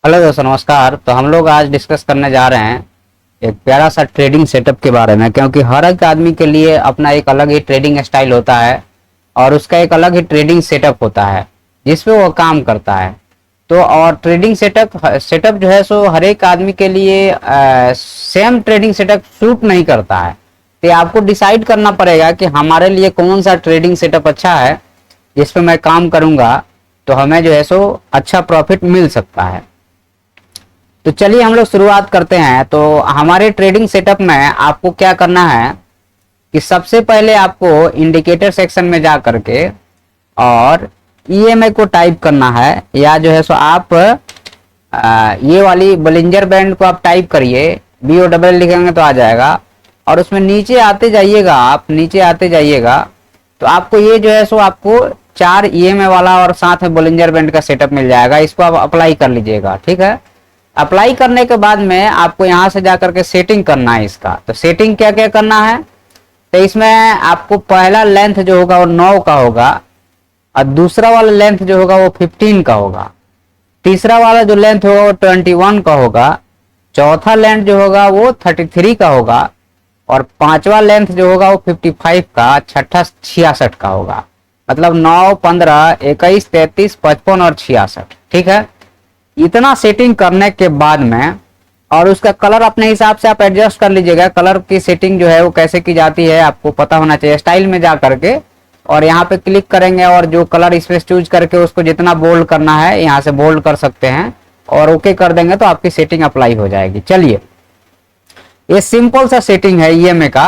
Hello दोस्तों, नमस्कार। तो हम लोग आज डिस्कस करने जा रहे हैं एक प्यारा सा ट्रेडिंग सेटअप के बारे में, क्योंकि हर एक आदमी के लिए अपना एक अलग ही ट्रेडिंग स्टाइल होता है और उसका एक अलग ही ट्रेडिंग सेटअप होता है जिसपे वो काम करता है। तो और ट्रेडिंग सेटअप जो है सो हर एक आदमी के लिए सेम ट्रेडिंग सेटअप सूट नहीं करता है। तो आपको डिसाइड करना पड़ेगा कि हमारे लिए कौन सा ट्रेडिंग सेटअप अच्छा है जिस पे मैं काम करूंगा तो हमें जो है सो अच्छा प्रॉफिट मिल सकता है। तो चलिए हम लोग शुरुआत करते हैं। तो हमारे ट्रेडिंग सेटअप में आपको क्या करना है कि सबसे पहले आपको इंडिकेटर सेक्शन में जा करके और ईएमए को टाइप करना है, या जो है सो आप ये वाली बोलिंजर बैंड को आप टाइप करिए, BOLL लिखेंगे तो आ जाएगा। और उसमें नीचे आते जाइएगा, आप नीचे आते जाइएगा तो आपको ये जो है सो आपको 4 ईएमए वाला और साथ में बोलिंजर बैंड का सेटअप मिल जाएगा। इसको आप अप्लाई कर लीजिएगा, ठीक है। अप्लाई करने के बाद में आपको यहाँ से जाकर के सेटिंग करना है इसका। तो सेटिंग क्या क्या करना है, तो इसमें आपको पहला लेंथ जो होगा वो 9 का होगा, और दूसरा वाला लेंथ जो होगा वो 15 का होगा, तीसरा वाला जो लेंथ होगा वो 21 का होगा, चौथा लेंथ जो होगा वो 33 का होगा, और पांचवा लेंथ जो होगा वो 55 का, छठा 66 का होगा। मतलब 9, 15, 21, 33, 55 और 66, ठीक है। इतना सेटिंग करने के बाद में और उसका कलर अपने हिसाब से आप एडजस्ट कर लीजिएगा। कलर की सेटिंग जो है वो कैसे की जाती है आपको पता होना चाहिए। स्टाइल में जा करके और यहाँ पे क्लिक करेंगे और जो कलर स्पेस चूज करके उसको जितना बोल्ड करना है यहाँ से बोल्ड कर सकते हैं और ओके कर देंगे तो आपकी सेटिंग अप्लाई हो जाएगी। चलिए, ये सिंपल सा सेटिंग है ईएमए का।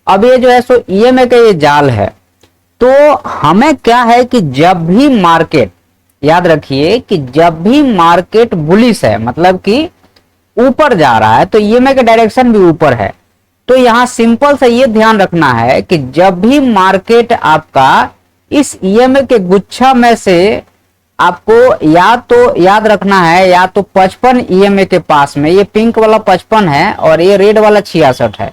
अब ये जो है सो ईएमए का ये जाल है। तो हमें क्या है कि जब भी मार्केट, याद रखिए कि जब भी मार्केट बुलिश है मतलब कि ऊपर जा रहा है तो ईएमए का डायरेक्शन भी ऊपर है। तो यहां सिंपल सा ये ध्यान रखना है कि जब भी मार्केट आपका इस ईएमए के गुच्छा में से आपको या तो याद रखना है या तो 55 ईएमए के पास में, ये पिंक वाला 55 है और ये रेड वाला 66 है।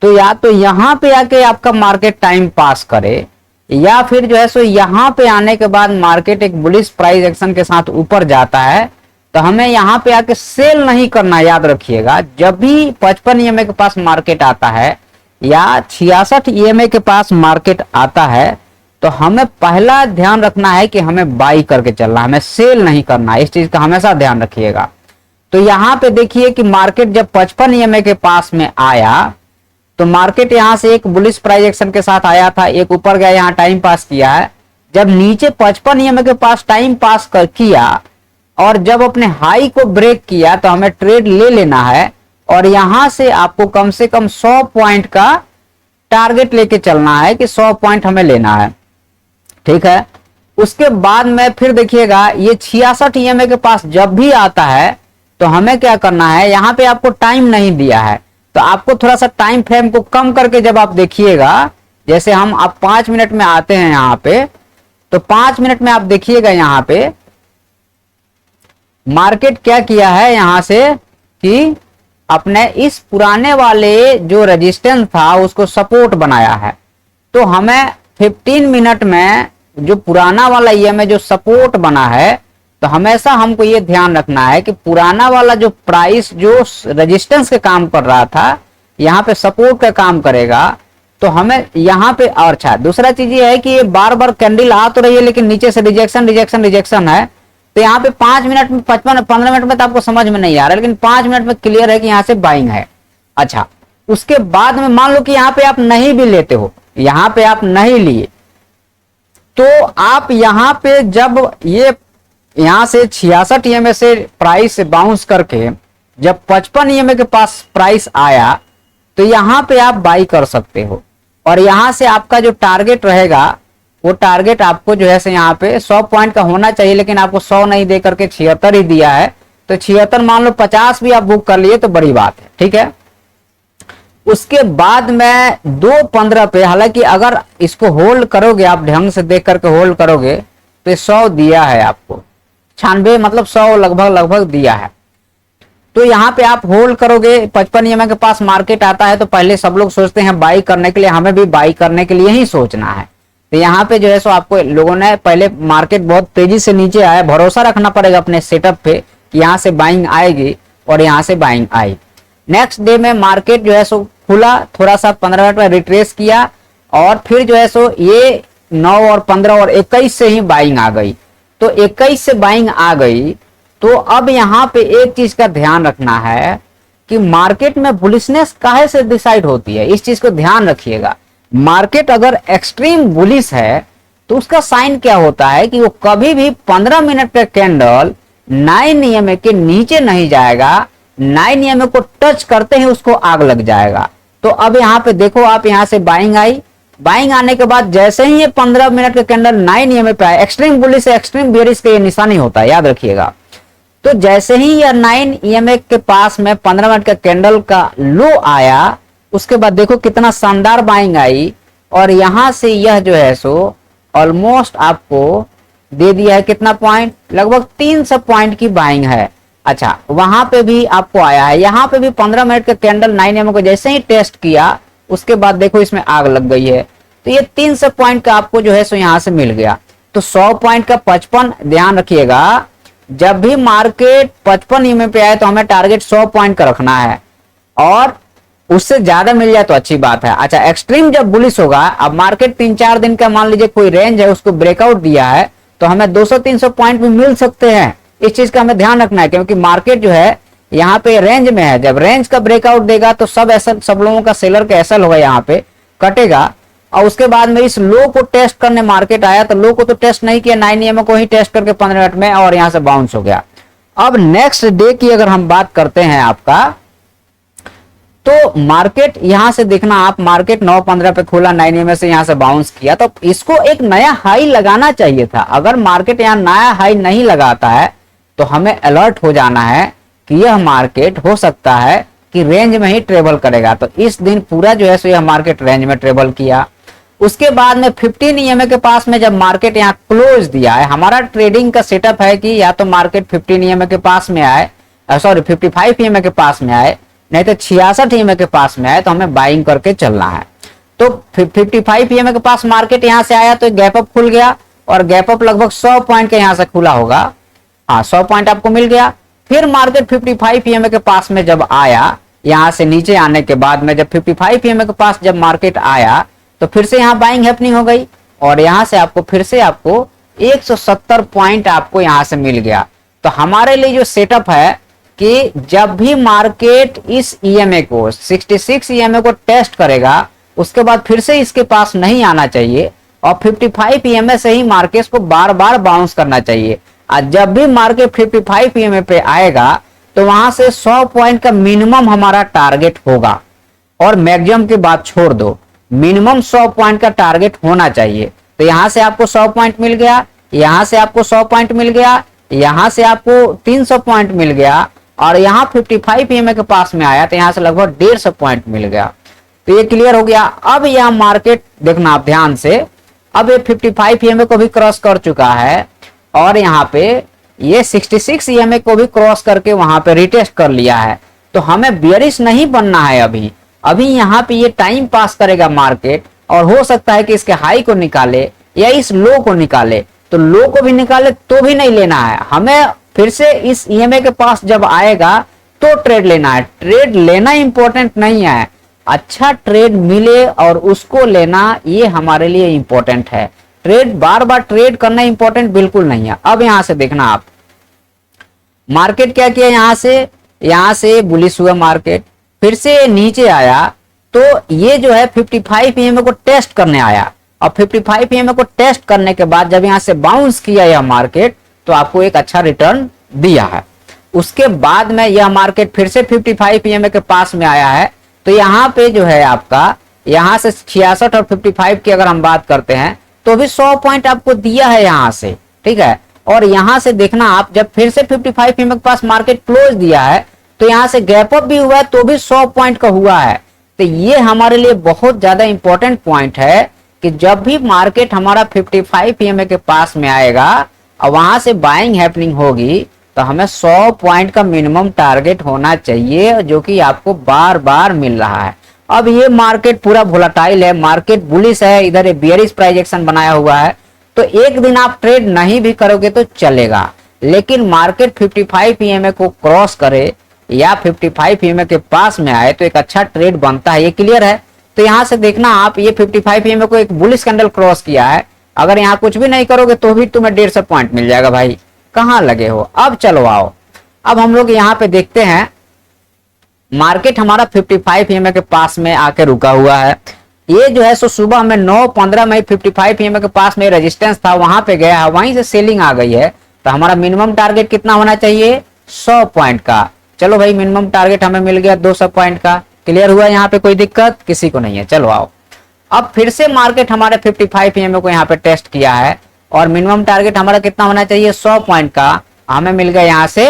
तो या तो यहां पे आके आपका मार्केट टाइम पास करे या फिर जो है सो यहाँ पे आने के बाद मार्केट एक बुलिश प्राइस एक्शन के साथ ऊपर जाता है तो हमें यहाँ पे आके सेल नहीं करना। याद रखिएगा, जब भी 55 ईएमए के पास मार्केट आता है या 66 ईएमए के पास मार्केट आता है तो हमें पहला ध्यान रखना है कि हमें बाई करके चलना, हमें सेल नहीं करना। इस चीज का हमेशा ध्यान रखिएगा। तो यहाँ पे देखिए कि मार्केट जब 55 ईएमए के पास में आया तो मार्केट यहां से एक बुलिश प्राइस एक्शन के साथ आया था, एक ऊपर गया, यहां टाइम पास किया है। जब नीचे 55 ईएमए के पास टाइम पास किया और जब अपने हाई को ब्रेक किया तो हमें ट्रेड ले लेना है और यहां से आपको कम से कम 100 पॉइंट का टारगेट लेके चलना है कि 100 पॉइंट हमें लेना है, ठीक है। उसके बाद में फिर देखिएगा ये 66 ईएमए के पास जब भी आता है तो हमें क्या करना है, यहां पे आपको टाइम नहीं दिया है तो आपको थोड़ा सा टाइम फ्रेम को कम करके जब आप देखिएगा, जैसे हम आप 5 मिनट में आते हैं यहां पे, तो 5 मिनट में आप देखिएगा यहां पे मार्केट क्या किया है यहां से कि अपने इस पुराने वाले जो रेजिस्टेंस था उसको सपोर्ट बनाया है। तो हमें 15 मिनट में जो पुराना वाला ईएमए जो सपोर्ट बना है तो हमेशा हमको ये ध्यान रखना है कि पुराना वाला जो प्राइस जो रेजिस्टेंस का काम कर रहा था यहाँ पे सपोर्ट का काम करेगा। तो हमें यहाँ पे और अच्छा दूसरा चीज ये है कि ये बार बार कैंडल आ तो रही है लेकिन नीचे से रिजेक्शन है। तो यहाँ पे 5 मिनट में 15 मिनट में तो आपको समझ में नहीं आ रहा, लेकिन 5 मिनट में क्लियर है कि यहाँ से बाइंग है। अच्छा, उसके बाद में मान लो कि यहाँ पे आप नहीं भी लेते हो, यहाँ पे आप नहीं लिए तो आप यहाँ पे जब ये यहां से 66 ईएमए से प्राइस से बाउंस करके जब 55 ईएमए के पास प्राइस आया तो यहां पे आप बाई कर सकते हो और यहां से आपका जो टारगेट रहेगा वो टारगेट आपको जो है से यहाँ पे 100 पॉइंट का होना चाहिए, लेकिन आपको 100 नहीं दे करके 76 ही दिया है। तो 76 मान लो 50 भी आप बुक कर लिए तो बड़ी बात है, ठीक है। उसके बाद में 2.15 पे, हालांकि अगर इसको होल्ड करोगे आप ढंग से देख करके होल्ड करोगे तो 100 दिया है आपको, 96 मतलब 100 लगभग दिया है। तो यहाँ पे आप होल्ड करोगे, 55 ईएमए के पास मार्केट आता है तो पहले सब लोग सोचते हैं बाई करने के लिए, हमें भी बाई करने के लिए ही सोचना है। तो यहाँ पे जो है सो आपको लोगों ने पहले मार्केट बहुत तेजी से नीचे आया, भरोसा रखना पड़ेगा अपने सेटअप पे कि यहाँ से बाइंग आएगी और यहाँ से बाइंग आई। नेक्स्ट डे में मार्केट जो है सो खुला, थोड़ा सा 15 मिनट में रिट्रेस किया और फिर जो है सो ये 9 और 15 और 21 से ही बाइंग आ गई। तो 21 से बाइंग आ गई तो अब यहाँ पे एक चीज का ध्यान रखना है कि मार्केट में बुलिशनेस काहे से डिसाइड होती है, इस चीज को ध्यान रखिएगा। मार्केट अगर एक्सट्रीम बुलिश है तो उसका साइन क्या होता है कि वो कभी भी 15 मिनट का कैंडल 9 EMA के नीचे नहीं जाएगा, 9 EMA को टच करते ही उसको आग लग जाएगा। तो अब यहाँ पे देखो आप, यहाँ से बाइंग आई, बाइंग आने के बाद जैसे ही ये 15 मिनट का कैंडल 9 EMA पे आया, एक्सट्रीम बुलिश से एक्सट्रीम बेयरिश का ये निशानी होता है, याद रखिएगा। तो जैसे ही यह 9 EMA के पास में 15 मिनट का कैंडल का लो आया, उसके बाद देखो कितना शानदार बाइंग आई और यहां से यह जो है सो ऑलमोस्ट आपको दे दिया है कितना पॉइंट, लगभग 300 पॉइंट की बाइंग है। अच्छा, वहां पे भी आपको आया है, यहाँ पे भी 15 मिनट का कैंडल 9 EMA को जैसे ही टेस्ट किया उसके बाद देखो इसमें आग लग गई है। तो ये 300 पॉइंट का आपको जो है सो यहाँ से मिल गया। तो 100 पॉइंट का 55, ध्यान रखिएगा जब भी मार्केट 55 EMA पे आए तो हमें टारगेट 100 पॉइंट का रखना है और उससे ज्यादा मिल जाए तो अच्छी बात है। अच्छा, एक्सट्रीम जब बुलिश होगा, अब मार्केट 3-4 दिन का मान लीजिए कोई रेंज है उसको ब्रेकआउट दिया है तो हमें 200-300 पॉइंट भी मिल सकते हैं। इस चीज का हमें ध्यान रखना है क्योंकि मार्केट जो है यहाँ पे रेंज में है, जब रेंज का ब्रेकआउट देगा तो सब लोगों का सेलर का एसएल होगा, यहाँ पे कटेगा और उसके बाद में इस लो को टेस्ट करने मार्केट आया तो लो को तो टेस्ट नहीं किया, 9 EMA को ही टेस्ट करके 15 मिनट में और यहाँ से बाउंस हो गया। अब नेक्स्ट डे की अगर हम बात करते हैं आपका, तो मार्केट यहां से देखना आप, मार्केट 9:15 पे खुला, 9 EMA से यहां से बाउंस किया तो इसको एक नया हाई लगाना चाहिए था। अगर मार्केट यहां नया हाई नहीं लगाता है तो हमें अलर्ट हो जाना है कि यह मार्केट हो सकता है कि रेंज में ही ट्रेवल करेगा। तो इस दिन पूरा जो है सो यह मार्केट रेंज में ट्रेवल किया। उसके बाद में 15 EMA के पास में जब मार्केट यहाँ क्लोज दिया है, हमारा ट्रेडिंग का सेटअप है कि या तो मार्केट 15 EMA के पास में आए, सॉरी 55 EMA के पास में आए, नहीं तो 66 EMA के पास में आए तो हमें बाइंग करके चलना है। तो 55 EMA के पास मार्केट यहाँ से आया तो गैप अप खुल गया और गैप अप लगभग 100 पॉइंट के यहाँ से खुला होगा, हाँ 100 पॉइंट आपको मिल गया। फिर मार्केट 55 EMA के पास में जब आया, यहाँ से नीचे आने के बाद में जब 55 EMA के पास जब मार्केट आया तो फिर से यहाँ बाइंग हैपनिंग हो गई और यहाँ से आपको फिर से आपको 170 पॉइंट आपको यहाँ से मिल गया। तो हमारे लिए जो सेटअप है कि जब भी मार्केट इस EMA को 66 EMA को टेस्ट करेगा उसके बाद फिर से इसके पास नहीं आना चाहिए और 55 EMA से ही मार्केट को बार बार बाउंस करना चाहिए। और जब भी मार्केट 55 EMA पे आएगा तो वहां से 100 पॉइंट का मिनिमम हमारा टारगेट होगा और मैक्सिमम की बात छोड़ दो, मिनिमम 100 पॉइंट का टारगेट होना चाहिए। तो यहां से आपको 100 पॉइंट मिल गया, यहां से आपको 100 पॉइंट मिल गया, यहां से आपको 300 पॉइंट मिल गया और यहाँ 55 EMA के पास में आया तो यहाँ से लगभग 150 पॉइंट मिल गया। तो ये क्लियर हो गया। अब यह मार्केट देखना आप ध्यान से, अब ये 55 EMA को भी क्रॉस कर चुका है और यहाँ पे ये 66 EMA को भी क्रॉस करके वहां पे रिटेस्ट कर लिया है। तो हमें बेयरिश नहीं बनना है अभी यहाँ पे ये टाइम पास करेगा मार्केट और हो सकता है कि इसके हाई को निकाले या इस लो को निकाले। तो लो को भी निकाले तो भी नहीं लेना है, हमें फिर से इस EMA के पास जब आएगा तो ट्रेड लेना है। ट्रेड लेना इंपॉर्टेंट नहीं है, अच्छा ट्रेड मिले और उसको लेना ये हमारे लिए इंपॉर्टेंट है। ट्रेड बार बार ट्रेड करना इंपॉर्टेंट बिल्कुल नहीं है। अब यहां से देखना आप, मार्केट क्या किया, यहां से बुलिश हुआ मार्केट, फिर से नीचे आया तो ये जो है 55 EMA को टेस्ट करने आया और 55 EMA को टेस्ट करने के बाद जब यहां से बाउंस किया यह मार्केट तो आपको एक अच्छा रिटर्न दिया है। उसके बाद में यह मार्केट फिर से 55 EMA के पास में आया है तो यहाँ पे जो है आपका, यहाँ से 66 और 55 की अगर हम बात करते हैं तो भी 100 पॉइंट आपको दिया है यहाँ से, ठीक है। और यहाँ से देखना आप, जब फिर से 55 EMA के पास मार्केट क्लोज दिया है तो यहाँ से गैप अप भी हुआ है तो भी 100 पॉइंट का हुआ है। तो ये हमारे लिए बहुत ज्यादा इंपॉर्टेंट पॉइंट है कि जब भी मार्केट हमारा 55 EMA के पास में आएगा और वहां से बाइंग हैपनिंग होगी तो हमें 100 पॉइंट का मिनिमम टारगेट होना चाहिए जो कि आपको बार बार मिल रहा है। अब ये मार्केट पूरा वोलेटाइल है, मार्केट बुलिश है, इधर बेयरिश प्राइस एक्शन बनाया हुआ है तो एक दिन आप ट्रेड नहीं भी करोगे तो चलेगा, लेकिन मार्केट 55 ईएमए को क्रॉस करे या 55 ईएमए के पास में आए तो एक अच्छा ट्रेड बनता है, ये क्लियर है। तो यहां से देखना आप, ये 55 ईएमए को एक बुलिश कैंडल क्रॉस किया है, अगर यहाँ कुछ भी नहीं करोगे तो भी तुम्हें 150 पॉइंट मिल जाएगा भाई। कहां लगे हो? अब चलो आओ, अब हम लोग यहाँ पे देखते हैं मार्केट हमारा 55 ईएमए के पास में आके रुका हुआ है। ये जो है सो सुबह में 9:15 में 55 ईएमए के पास में रेजिस्टेंस था, वहां पे गया है, वहीं से सेलिंग आ गई है। तो हमारा मिनिमम टारगेट कितना होना चाहिए? 100 पॉइंट का। चलो भाई, मिनिमम टारगेट हमें मिल गया 200 पॉइंट का। क्लियर हुआ? यहाँ पे कोई दिक्कत किसी को नहीं है। चलो आओ, अब फिर से मार्केट हमारे 55 ईएमए को यहाँ पे टेस्ट किया है और मिनिमम टारगेट हमारा कितना होना चाहिए? 100 पॉइंट का। हमें मिल गया यहाँ से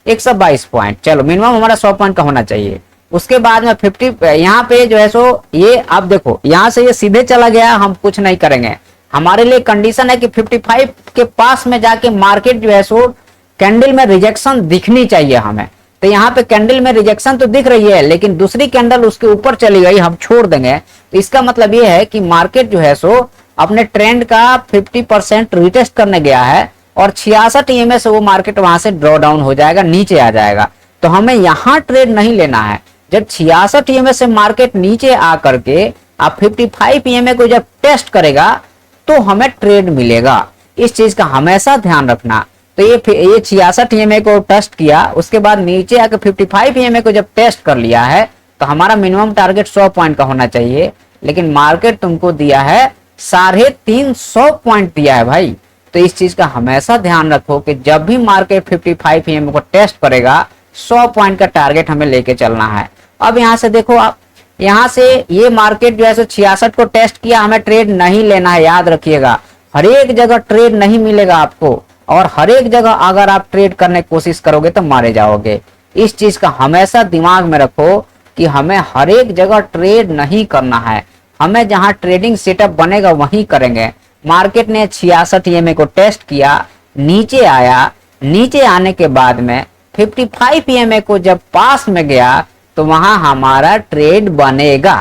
122 पॉइंट। चलो, मिनिमम हमारा 100 पॉइंट का होना चाहिए। उसके बाद में 50 यहाँ पे जो है सो ये आप देखो, यहाँ से ये सीधे चला गया, हम कुछ नहीं करेंगे। हमारे लिए कंडीशन है कि 55 के पास में जाके मार्केट जो है सो कैंडल में रिजेक्शन दिखनी चाहिए हमें। तो यहाँ पे कैंडल में रिजेक्शन तो दिख रही है, लेकिन दूसरी कैंडल उसके ऊपर चली गई, हम छोड़ देंगे। तो इसका मतलब ये है कि मार्केट जो है सो अपने ट्रेंड का 50% रिटेस्ट करने गया है और 66 ईएमए से वो मार्केट वहां से ड्रॉ डाउन हो जाएगा, नीचे आ जाएगा। तो हमें यहाँ ट्रेड नहीं लेना है। जब 66 ईएमए से मार्केट नीचे आ करके आप 55 ईएमए को जब टेस्ट करेगा तो हमें ट्रेड मिलेगा। इस चीज का हमेशा ध्यान रखना। तो ये 66 ईएमए को टेस्ट किया, उसके बाद नीचे आकर 55 ईएमए को जब टेस्ट कर लिया है तो हमारा मिनिमम टारगेट 100 पॉइंट का होना चाहिए, लेकिन मार्केट तुमको दिया है 350 पॉइंट दिया है भाई। तो इस चीज का हमेशा ध्यान रखो कि जब भी मार्केट 55 ईएमए को टेस्ट करेगा 100 पॉइंट का टारगेट हमें लेके चलना है। अब यहाँ से देखो आप, यहाँ से ये मार्केट जो है 66 को टेस्ट किया, हमें ट्रेड नहीं लेना है, याद रखिएगा। हर एक जगह ट्रेड नहीं मिलेगा आपको, और हर एक जगह अगर आप ट्रेड करने की कोशिश करोगे तो मारे जाओगे। इस चीज का हमेशा दिमाग में रखो कि हमें हर एक जगह ट्रेड नहीं करना है, हमें जहां ट्रेडिंग सेटअप बनेगा वहीं करेंगे। मार्केट ने 66 ईएमए को टेस्ट किया, नीचे आया, नीचे आने के बाद में 55 ईएमए को जब पास में गया तो वहां हमारा ट्रेड बनेगा,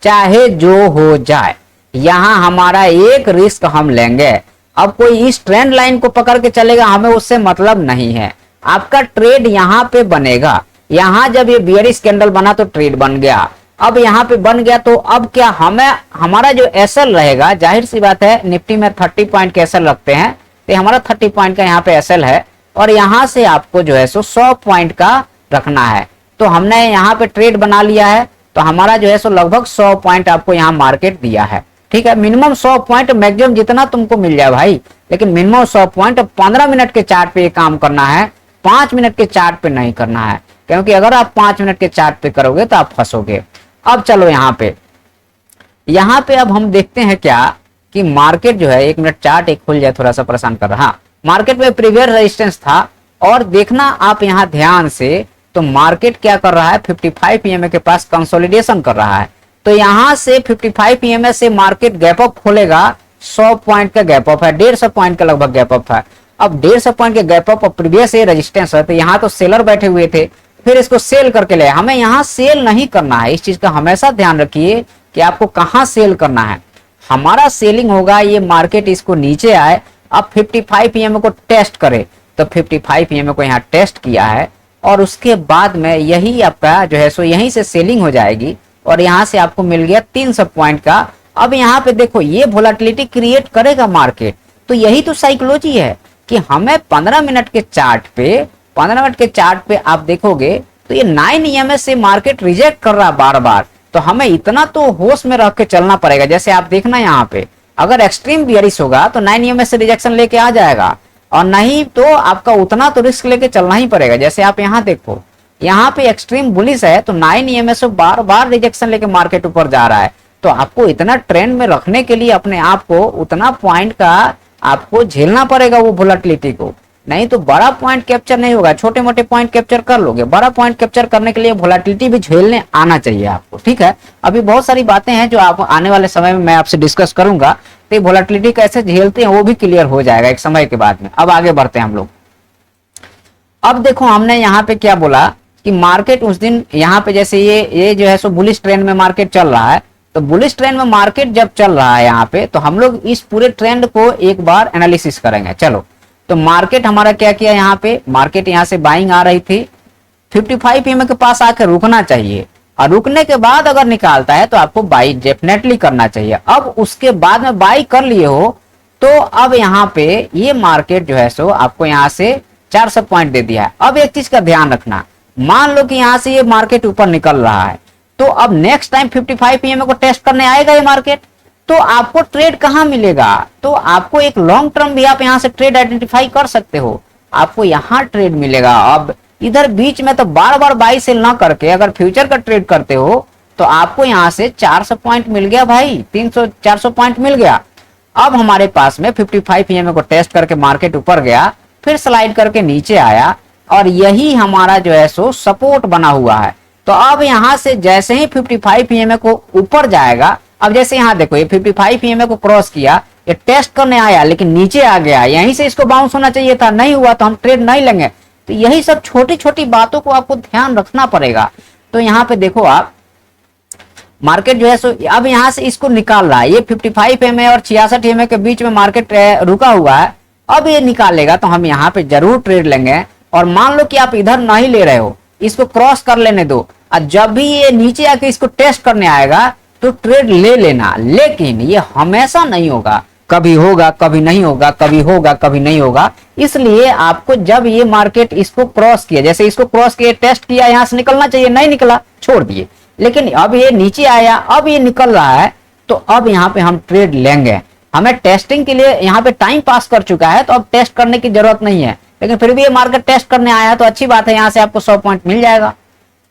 चाहे जो हो जाए। यहां हमारा एक रिस्क हम लेंगे। अब कोई इस ट्रेंड लाइन को पकड़ के चलेगा, हमें उससे मतलब नहीं है। आपका ट्रेड यहाँ पे बनेगा। यहाँ जब ये बियरिश कैंडल बना तो ट्रेड बन गया, अब यहाँ पे बन गया तो अब क्या हमें, हमारा जो एसएल रहेगा, जाहिर सी बात है निफ्टी में 30 पॉइंट के एसएल रखते हैं, तो हमारा 30 पॉइंट का यहाँ पे एसएल है और यहाँ से आपको जो है सो 100 पॉइंट का रखना है। तो हमने यहाँ पे ट्रेड बना लिया है, तो हमारा जो है सो लगभग 100 पॉइंट आपको यहाँ मार्केट दिया है। ठीक है, मिनिमम 100 पॉइंट, मैक्सिमम जितना तुमको मिल जाए भाई, लेकिन मिनिमम 100 पॉइंट। 15 मिनट के चार्ट पे ये काम करना है, 5 मिनट के चार्ट पे नहीं करना है, क्योंकि अगर आप 5 मिनट के चार्ट पे करोगे तो आप फंसोगे। अब चलो यहाँ पे अब हम देखते हैं क्या कि मार्केट जो है, 1 मिनट चार्ट एक खुल जाए, थोड़ा सा परेशान कर रहा। मार्केट में प्रीवियस रेजिस्टेंस था और देखना आप यहाँ ध्यान से, तो मार्केट क्या कर रहा है, 55 ईएमए के पास कंसोलिडेशन कर रहा है। तो यहां से 55 ईएमए से मार्केट गैप अप खोलेगा, 100 पॉइंट का गैप अप है, 150 पॉइंट का लगभग गैप अप है। अब 150 पॉइंट के गैप अप प्रीवियस रेजिस्टेंस है, तो यहाँ तो सेलर बैठे हुए थे, फिर इसको सेल करके ले। हमें यहाँ सेल नहीं करना है, इस चीज का हमेशा ध्यान रखिए कि आपको कहाँ सेल करना है। हमारा सेलिंग होगा, ये मार्केट इसको नीचे आए, अब 55 ईएमए को टेस्ट करे, तो 55 ईएमए को यहाँ टेस्ट किया है और उसके बाद में यही आपका जो है सो यहीं से सेलिंग हो जाएगी और यहाँ से आपको मिल गया 300 पॉइंट का। अब यहाँ पे देखो, ये वोलेटिलिटी क्रिएट करेगा मार्केट, तो यही तो साइकोलॉजी है कि हमें 15 मिनट के चार्ट पे आप देखोगे तो ये 9 ईएमए से मार्केट रिजेक्ट कर रहा है बार बार। तो हमें इतना तो होश में रख के चलना पड़ेगा। जैसे आप देखना यहाँ पे, अगर एक्सट्रीम बियरिश होगा तो 9 ईएमए से रिजेक्शन लेके आ जाएगा, और नहीं तो आपका उतना तो रिस्क लेके चलना ही पड़ेगा। जैसे आप यहाँ देखो, यहाँ पे एक्सट्रीम बुलिश है तो 9 ईएमए से बार बार रिजेक्शन लेके मार्केट ऊपर जा रहा है। तो आपको इतना ट्रेंड में रखने के लिए अपने आप को उतना पॉइंट का आपको झेलना पड़ेगा वो वोलेटिलिटी को, नहीं तो बड़ा पॉइंट कैप्चर नहीं होगा। छोटे मोटे पॉइंट कैप्चर कर लोगे, बड़ा पॉइंट कैप्चर करने के लिए वोलेटिलिटी भी झेलने आना चाहिए आपको। ठीक है, अभी बहुत सारी बातें हैं जो आप आने वाले समय में मैं आपसे डिस्कस करूंगा, तो वोलेटिलिटी कैसे झेलते हैं वो भी क्लियर हो जाएगा एक समय के बाद में। अब आगे बढ़ते हैं हम लोग। अब देखो, हमने यहाँ पे क्या बोला कि मार्केट उस दिन यहाँ पे जैसे ये जो है सो बुलिश ट्रेंड में मार्केट चल रहा है, तो बुलिश ट्रेंड में मार्केट जब चल रहा है यहाँ पे, तो हम लोग इस पूरे ट्रेंड को एक बार एनालिसिस करेंगे। चलो, तो मार्केट हमारा क्या किया, यहाँ पे मार्केट यहाँ से बाइंग आ रही थी, 55 ईएमए के पास आकर रुकना चाहिए, और रुकने के बाद अगर निकालता है तो आपको बाई डेफिनेटली करना चाहिए। अब उसके बाद में बाई कर लिए हो तो अब यहाँ पे ये मार्केट जो है सो आपको यहाँ से 400 पॉइंट दे दिया है। अब एक चीज का ध्यान रखना, मान लो कि यहाँ से ये मार्केट ऊपर निकल रहा है, तो अब नेक्स्ट टाइम 55 ईएमए को टेस्ट करने आएगा ये मार्केट, तो आपको ट्रेड कहाँ मिलेगा, तो आपको एक लॉन्ग टर्म भी आप यहाँ से ट्रेड आइडेंटिफाई कर सकते हो, आपको यहाँ ट्रेड मिलेगा। अब इधर बीच में तो बार बार बाई सेल ना करके अगर फ्यूचर का ट्रेड करते हो तो आपको यहाँ से 400 पॉइंट मिल गया भाई, 300-400 पॉइंट मिल गया। अब हमारे पास में 55 ईएमए को टेस्ट करके मार्केट ऊपर गया, फिर स्लाइड करके नीचे आया, और यही हमारा जो है सो सपोर्ट बना हुआ है। तो अब यहाँ से जैसे ही 55 ईएमए को ऊपर जाएगा, अब जैसे यहाँ देखो ये 55 ईएमए को क्रॉस किया, ये टेस्ट करने आया लेकिन नीचे आ गया, यहीं से इसको बाउंस होना चाहिए था, नहीं हुआ तो हम ट्रेड नहीं लेंगे। तो यही सब छोटी छोटी बातों को आपको ध्यान रखना पड़ेगा। तो यहाँ पे देखो आप मार्केट जो है सो अब यहाँ से इसको निकाल रहा है, ये 55 ईएमए और 66 ईएमए के बीच में मार्केट रुका हुआ है, अब ये निकालेगा तो हम यहाँ पे जरूर ट्रेड लेंगे। और मान लो कि आप इधर नहीं ले रहे हो, इसको क्रॉस कर लेने दो, और जब भी ये नीचे आके इसको टेस्ट करने आएगा तो ट्रेड ले लेना, लेकिन ये हमेशा नहीं होगा, कभी होगा कभी नहीं होगा, कभी होगा कभी नहीं होगा। इसलिए आपको जब ये मार्केट इसको क्रॉस किया, जैसे इसको क्रॉस किया, टेस्ट किया, यहाँ से निकलना चाहिए, नहीं निकला, छोड़ दिए, लेकिन अब ये नीचे आया, अब ये निकल रहा है, तो अब यहाँ पे हम ट्रेड लेंगे। हमें टेस्टिंग के लिए यहाँ पे टाइम पास कर चुका है, तो अब टेस्ट करने की जरूरत नहीं है, लेकिन फिर भी ये मार्केट टेस्ट करने आया तो अच्छी बात है, यहाँ से आपको 100 पॉइंट मिल जाएगा।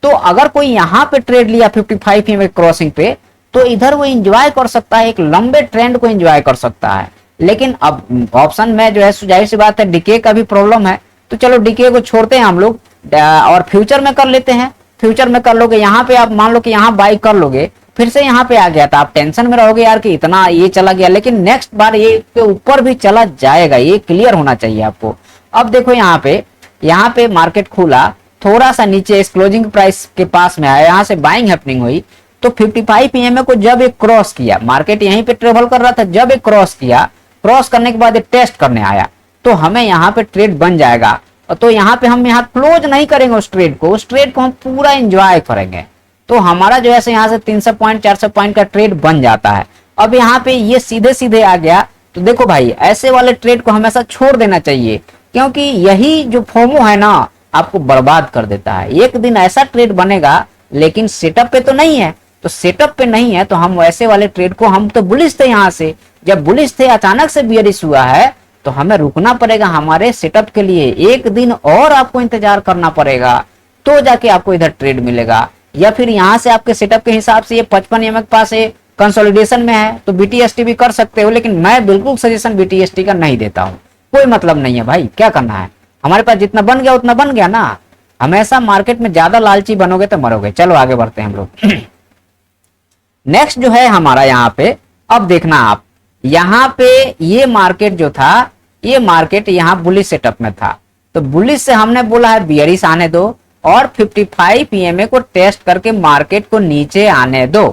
तो अगर कोई यहाँ पे ट्रेड लिया 55 ईएमए क्रॉसिंग पे, तो इधर वो एंजॉय कर सकता है, एक लंबे ट्रेंड को एंजॉय कर सकता है। लेकिन अब ऑप्शन में जो है जाहिर सी बात है डीके का भी प्रॉब्लम है, तो चलो डीके को छोड़ते हैं हम लोग और फ्यूचर में कर लेते हैं। फ्यूचर में कर लोगे, यहाँ पे आप मान लो कि यहाँ बाई कर लोगे, फिर से यहाँ पे आ गया था, आप टेंशन में रहोगे यार कि इतना ये चला गया, लेकिन नेक्स्ट बार ये के ऊपर भी चला जाएगा, ये क्लियर होना चाहिए आपको। अब देखो यहाँ पे मार्केट खुला, थोड़ा सा नीचे इस क्लोजिंग प्राइस के पास में आया, यहाँ से बाइंग हैपनिंग हुई, तो 55 ईएमए को जब एक क्रॉस किया, मार्केट यहीं पे ट्रेवल कर रहा था, जब एक क्रॉस किया, क्रॉस करने के बाद एक टेस्ट करने आया, तो हमें यहाँ पे ट्रेड बन जाएगा। तो यहाँ पे हम यहाँ क्लोज नहीं करेंगे उस ट्रेड को हम पूरा एंजॉय करेंगे, तो हमारा जो है यहाँ से 300 पॉइंट 400 पॉइंट का ट्रेड बन जाता है। अब यहाँ पे ये सीधे सीधे आ गया, तो देखो भाई ऐसे वाले ट्रेड को हमेशा छोड़ देना चाहिए, क्योंकि यही जो फोमो है ना आपको बर्बाद कर देता है। एक दिन ऐसा ट्रेड बनेगा, लेकिन सेटअप पे तो नहीं है, तो सेटअप पे नहीं है तो हम वैसे वाले ट्रेड को, हम तो बुलिश थे, यहाँ से जब बुलिश थे अचानक से बियरिश हुआ है, तो हमें रुकना पड़ेगा हमारे सेटअप के लिए, एक दिन और आपको इंतजार करना पड़ेगा, तो जाके आपको इधर ट्रेड मिलेगा। या फिर यहाँ से आपके सेटअप के हिसाब से ये 55 ईएमए के पास कंसोलिडेशन में है, तो बीटीएसटी भी कर सकते हो, लेकिन मैं बिल्कुल सजेशन बीटीएसटी का नहीं देता हूँ, कोई मतलब नहीं है भाई, क्या करना है, हमारे पास जितना बन गया उतना बन गया ना। हमेशा मार्केट में ज्यादा लालची बनोगे तो मरोगे। चलो आगे बढ़ते हैं हम लोग। नेक्स्ट जो है हमारा यहाँ पे, अब देखना आप, यहाँ पे ये मार्केट जो था, ये मार्केट यहाँ बुलिश सेटअप में था, तो बुलिश से हमने बोला है बियरिश आने दो और 55 ईएमए को टेस्ट करके मार्केट को नीचे आने दो।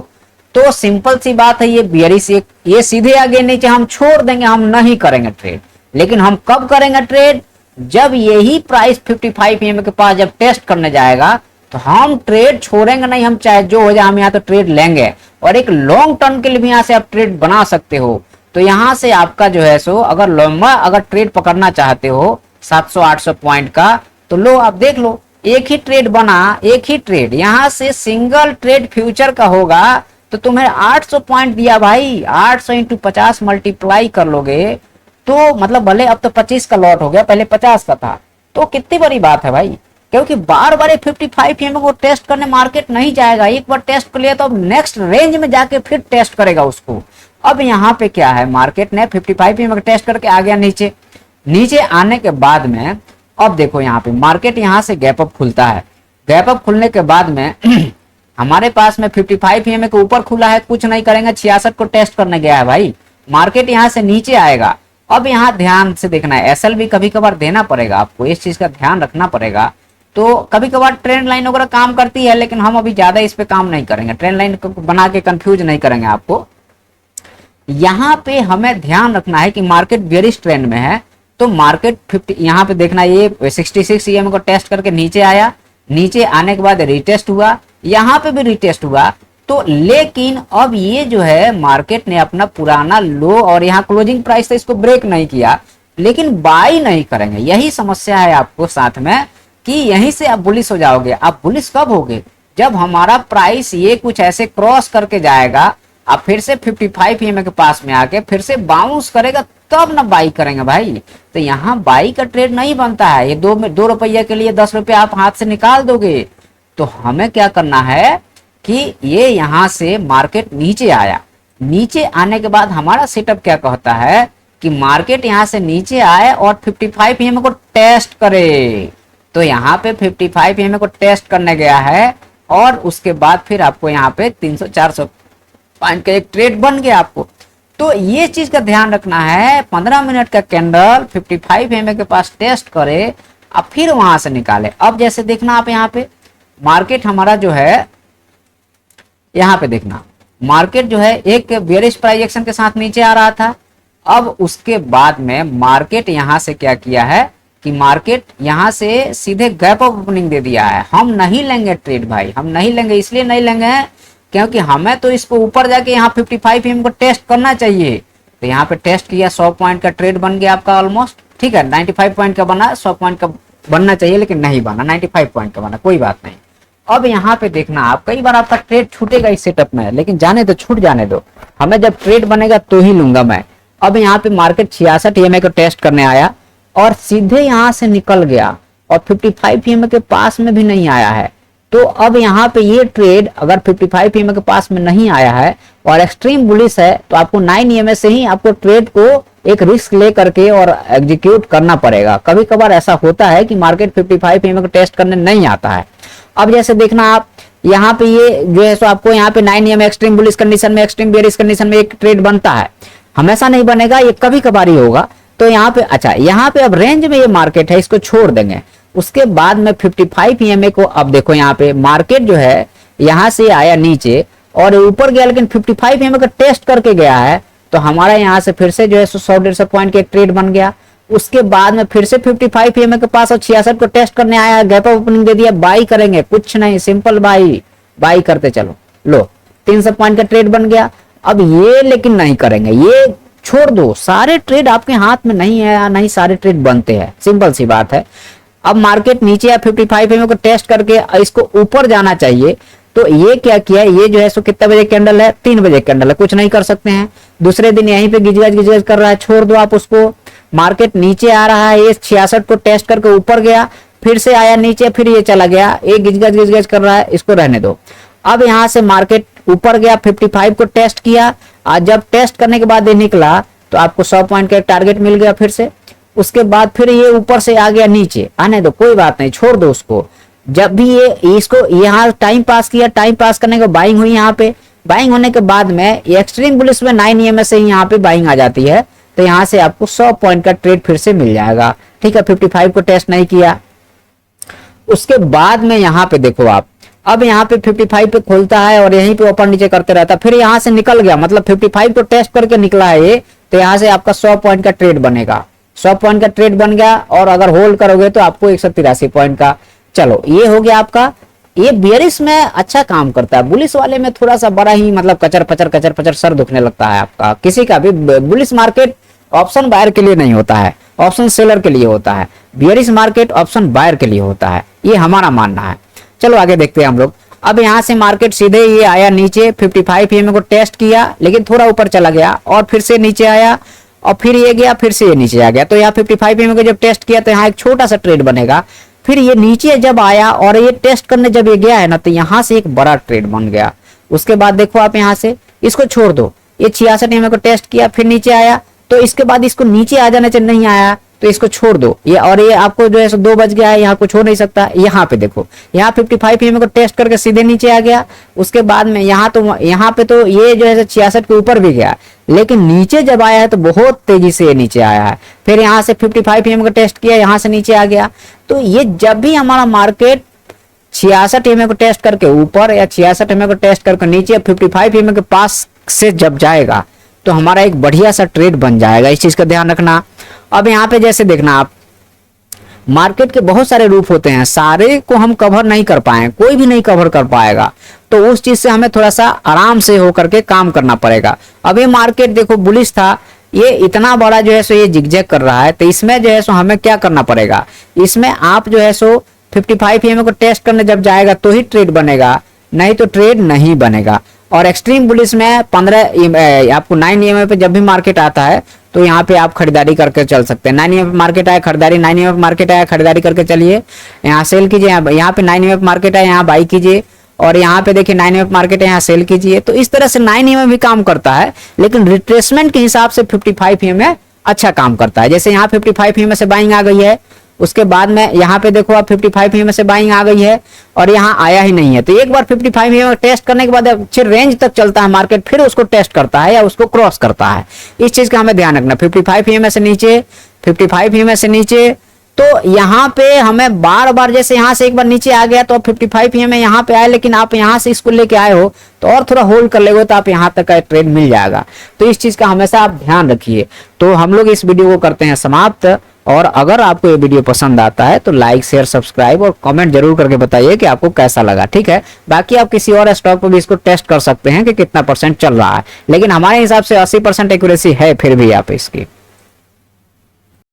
तो सिंपल सी बात है, ये बियरिश ये सीधे आगे नीचे हम छोड़ देंगे, हम नहीं करेंगे ट्रेड। लेकिन हम कब करेंगे ट्रेड, जब यही प्राइस 55 ईएमए के पास जब टेस्ट करने जाएगा, तो हम ट्रेड छोड़ेंगे नहीं, हम चाहे जो हो जाए हम यहाँ तो ट्रेड लेंगे। और एक लॉन्ग टर्म के लिए भी यहाँ से आप ट्रेड बना सकते हो। तो यहाँ से आपका जो है सो अगर लंबा अगर ट्रेड पकड़ना चाहते हो 700-800 पॉइंट का, तो लो आप देख लो, एक ही ट्रेड बना, एक ही ट्रेड यहाँ से सिंगल ट्रेड फ्यूचर का होगा, तो तुम्हें 800 पॉइंट दिया भाई, 800 इंटू 50 मल्टीप्लाई कर लोगे, तो मतलब भले अब तो 25 का लॉट हो गया, पहले 50 का था, तो कितनी बड़ी बात है भाई। क्योंकि बार बार 55 ईएमए को टेस्ट करने मार्केट नहीं जाएगा, एक बार टेस्ट कर लिया तो अब नेक्स्ट रेंज में जाके फिर टेस्ट करेगा उसको। अब यहाँ पे क्या है, मार्केट ने 55 ईएमए को टेस्ट करके आ गया नीचे, नीचे आने के बाद में अब देखो यहाँ पे मार्केट यहाँ से गैप अप खुलता है, गैप अप खुलने के बाद में हमारे पास में 55 ईएमए के ऊपर खुला है, कुछ नहीं करेंगे, 66 को टेस्ट करने गया है भाई, मार्केट यहाँ से नीचे आएगा। अब यहाँ ध्यान से देखना है, एसएल भी कभी कभार देना पड़ेगा आपको, इस चीज का ध्यान रखना पड़ेगा। तो कभी कभार ट्रेंड लाइन वगैरह काम करती है, लेकिन हम अभी ज्यादा इस पे काम नहीं करेंगे, ट्रेंड लाइन को बना के कंफ्यूज नहीं करेंगे आपको। यहाँ पे हमें ध्यान रखना है कि मार्केट बेयरिश ट्रेंड में है, तो मार्केट 50 यहाँ पे देखना, ये 66 ईएमए को टेस्ट करके नीचे आया, नीचे आने के बाद रिटेस्ट हुआ, यहाँ पे भी रिटेस्ट हुआ। तो लेकिन अब ये जो है मार्केट ने अपना पुराना लो और यहाँ क्लोजिंग प्राइस था, इसको ब्रेक नहीं किया, लेकिन बाई नहीं करेंगे। यही समस्या है आपको साथ में कि यहीं से आप बुलिश हो जाओगे। आप बुलिश कब होगे? जब हमारा प्राइस ये कुछ ऐसे क्रॉस करके जाएगा, आप फिर से 55 ईएमए के पास में आके फिर से बाउंस करेगा, तब ना बाई करेंगे भाई। तो यहाँ बाई का ट्रेड नहीं बनता है। ये 2 रुपये के लिए 10 रुपये आप हाथ से निकाल दोगे। तो हमें क्या करना है कि ये यहाँ से मार्केट नीचे आया, नीचे आने के बाद हमारा सेटअप क्या कहता है कि मार्केट यहाँ से नीचे आए और 55 ईएमए को टेस्ट करे। तो यहाँ पे 55 ईएमए को टेस्ट करने गया है और उसके बाद फिर आपको यहाँ पे 300-400 पॉइंट का एक ट्रेड बन गया आपको। तो ये चीज का ध्यान रखना है, 15 मिनट का कैंडल 55 ईएमए के पास टेस्ट करे, अब फिर वहां से निकाले। अब जैसे देखना आप यहाँ पे मार्केट हमारा जो है, यहाँ पे देखना मार्केट जो है एक बेयरिश प्राइस एक्शन के साथ नीचे आ रहा था। अब उसके बाद में मार्केट यहाँ से क्या किया है कि मार्केट यहाँ से सीधे गैप अप ओपनिंग दे दिया है। हम नहीं लेंगे ट्रेड भाई, हम नहीं लेंगे। इसलिए नहीं लेंगे क्योंकि हमें तो इसको ऊपर जाके यहाँ 55 ईएमए को टेस्ट करना चाहिए। तो यहाँ पे टेस्ट किया, 100 पॉइंट का ट्रेड बन गया आपका ऑलमोस्ट, ठीक है। 95 पॉइंट का बना, 100 पॉइंट का बनना चाहिए लेकिन नहीं बना, 95 पॉइंट का बना, कोई बात नहीं। अब यहाँ पे देखना आप, कई बार आपका ट्रेड छूटेगा इस सेटअप में, लेकिन जाने दो, छूट जाने दो, हमें जब ट्रेड बनेगा तो ही लूंगा मैं। अब यहाँ पे मार्केट 66 ईएमए को टेस्ट करने आया और सीधे यहाँ से निकल गया और 55 ईएमए के पास में भी नहीं आया है। तो अब यहाँ पे ये ट्रेड अगर 55 ईएमए के पास में नहीं आया है और एक्सट्रीम बुलिश है, तो आपको 9 ईएमए से ही आपको ट्रेड को एक रिस्क ले करके और एग्जीक्यूट करना पड़ेगा। कभी कभार ऐसा होता है कि मार्केट 55 ईएमए को टेस्ट करने नहीं आता है। अब जैसे देखना आप यहाँ पे ये जो है सो आपको यहाँ पे 9 ईएमए एक्सट्रीम बुलिश कंडीशन में, एक्सट्रीम बेयरिश कंडीशन में एक ट्रेड बनता है, हमेशा नहीं बनेगा, ये कभी कभार ही होगा। तो यहाँ पे अच्छा, यहाँ पे अब रेंज में ये मार्केट है, इसको छोड़ देंगे। उसके बाद में 55 ईएमए को अब देखो यहाँ पे मार्केट जो है यहाँ से आया नीचे और ऊपर गया, लेकिन 55 ईएमए का टेस्ट करके गया है। तो हमारा यहाँ से फिर से जो है 100-150 पॉइंट के ट्रेड बन गया। उसके बाद में फिर से 55 ईएमए के पास और 66 को टेस्ट करने आया, गैप अप ओपनिंग दे दिया, बाई करेंगे, कुछ नहीं, सिंपल बाई, बाई करते चलो, लो 300 पॉइंट का ट्रेड बन गया। अब ये लेकिन नहीं करेंगे, ये छोड़ दो, सारे ट्रेड आपके हाथ में नहीं है, नहीं सारे ट्रेड बनते हैं, सिंपल सी बात है। अब मार्केट नीचे 55 ईएमए को टेस्ट करके इसको ऊपर जाना चाहिए। तो ये क्या किया, ये जो है सो कितना बजे कैंडल है, 3 बजे कैंडल है, कुछ नहीं कर सकते हैं। दूसरे दिन यहीं पे गिजगज कर रहा है, छोड़ दो आप उसको। मार्केट नीचे आ रहा है, ये 66 को टेस्ट करके ऊपर गया, फिर से आया नीचे, फिर ये चला गया, ये गिजगज कर रहा है, इसको रहने दो। अब यहाँ से मार्केट ऊपर गया, 55 को टेस्ट किया, आज जब टेस्ट करने के बाद ये निकला तो आपको 100 पॉइंट का टारगेट मिल गया फिर से। उसके बाद फिर ये ऊपर से आ गया नीचे, आने दो, कोई बात नहीं, छोड़ दो उसको। जब भी ये इसको यहाँ टाइम पास किया, टाइम पास करने के बाइंग हुई, यहाँ पे बाइंग होने के बाद में एक्सट्रीम बुलिश में 9 ईएमए से ही यहाँ पे बाइंग आ जाती है। तो यहाँ से आपको 100 पॉइंट का ट्रेड फिर से मिल जाएगा, ठीक है। 55 को टेस्ट नहीं किया। उसके बाद में यहाँ पे देखो आप, अब यहाँ पे 55 पे खुलता है और यहीं पे ऊपर नीचे करते रहता है, फिर यहाँ से निकल गया, मतलब 55 को टेस्ट करके निकला है ये। तो यहाँ से आपका 100 पॉइंट का ट्रेड बनेगा, 100 पॉइंट का ट्रेड बन गया। और अगर होल्ड करोगे तो आपको 183 पॉइंट का, चलो ये हो गया आपका। ये बेयरिश में अच्छा काम करता है, बुलिश वाले में थोड़ा सा बड़ा ही मतलब कचर पचर सर दुखने लगता है आपका। किसी का भी बुलिश मार्केट ऑप्शन बायर के लिए नहीं होता है, ऑप्शन सेलर के लिए होता है। बेयरिश मार्केट ऑप्शन बायर के लिए होता है, ये हमारा मानना है। चलो आगे देखते हैं हम लोग। अब यहाँ से मार्केट सीधे ये आया नीचे, 55 ईएमए को टेस्ट किया, लेकिन थोड़ा ऊपर चला गया और फिर से नीचे आया और फिर ये गया, फिर से ये नीचे आ गया। तो यहाँ 55 ईएमए को जब टेस्ट किया तो यहाँ एक छोटा सा ट्रेड बनेगा। फिर ये नीचे जब आया और ये टेस्ट करने जब ये गया है ना, तो यहाँ से एक बड़ा ट्रेड बन गया। उसके बाद देखो आप यहाँ से इसको छोड़ दो, ये 66 ईएमए को टेस्ट किया, फिर नीचे आया, तो इसके बाद इसको नीचे आ जाने से नहीं आया तो इसको छोड़ दो ये। और ये आपको जो है 2 बज गया है, यहाँ कुछ हो नहीं सकता। यहाँ पे देखो, यहाँ 55 ईएमए को टेस्ट करके सीधे नीचे आ गया। उसके बाद में यहाँ पे तो ये जो है 66 के ऊपर भी गया, लेकिन नीचे जब आया है तो बहुत तेजी से नीचे आया है। फिर यहाँ से 55 ईएमए को टेस्ट किया, यहाँ से नीचे आ गया। तो ये जब भी हमारा मार्केट 66 ईएमए को टेस्ट करके ऊपर या 66 ईएमए को टेस्ट करके नीचे 55 ईएमए के पास से जब जाएगा तो हमारा एक बढ़िया सा ट्रेड बन जाएगा, इस चीज का ध्यान रखना। अब यहाँ पे जैसे देखना आप, मार्केट के बहुत सारे रूप होते हैं, सारे को हम कवर नहीं कर पाए, कोई भी नहीं कवर कर पाएगा, तो उस चीज से हमें थोड़ा सा आराम से होकर के काम करना पड़ेगा। अब ये मार्केट देखो बुलिश था, ये इतना बड़ा जो है सो ये जिगजैग कर रहा है, तो इसमें जो है सो हमें क्या करना पड़ेगा, इसमें आप जो है सो 55 EMA को टेस्ट करने जब जाएगा तो ही ट्रेड बनेगा, नहीं तो ट्रेड नहीं बनेगा। और एक्सट्रीम बुलिश में 15 आपको 9 EMA पे जब भी मार्केट आता है तो यहाँ पे आप खरीदारी करके चल सकते हैं। 9 EMA पे मार्केट आया खरीदारी, 9 EMA पे मार्केट आया खरीदारी करके चलिए, यहाँ सेल कीजिए, यहाँ पे 9 EMA पे मार्केट आया यहाँ बाई कीजिए, और यहाँ पे देखिए 9 EMA पे मार्केट है यहाँ सेल कीजिए। तो इस तरह से 9 EMA भी काम करता है, लेकिन रिट्रेसमेंट के हिसाब से 55 EMA अच्छा काम करता है। जैसे यहाँ 55 EMA से बाइंग आ गई है, उसके बाद में यहाँ पे देखो आप 55 EMA से बाइंग आ गई है और यहाँ आया ही नहीं है, तो एक बार 55 EMA टेस्ट करने के बाद अच्छे रेंज तक चलता है मार्केट, फिर उसको टेस्ट करता है या उसको क्रॉस करता है। इस चीज का हमें ध्यान रखना। 55 EMA से नीचे, 55 EMA से नीचे, तो यहाँ पे हमें बार बार, जैसे यहाँ से एक बार नीचे आ गया तो अब 55 EMA यहाँ पे आए, लेकिन आप यहाँ से इसको लेके आए हो तो और थोड़ा होल्ड कर लेगे तो आप यहाँ तक का ट्रेड मिल जाएगा। तो इस चीज का हमेशा आप ध्यान रखिए। तो हम लोग इस वीडियो को करते हैं समाप्त, और अगर आपको ये वीडियो पसंद आता है तो लाइक शेयर सब्सक्राइब और कमेंट जरूर करके बताइए कि आपको कैसा लगा, ठीक है। बाकी आप किसी और स्टॉक पर भी इसको टेस्ट कर सकते हैं कि कितना % चल रहा है, लेकिन हमारे हिसाब से 80% एक्यूरेसी है फिर भी आप इसकी।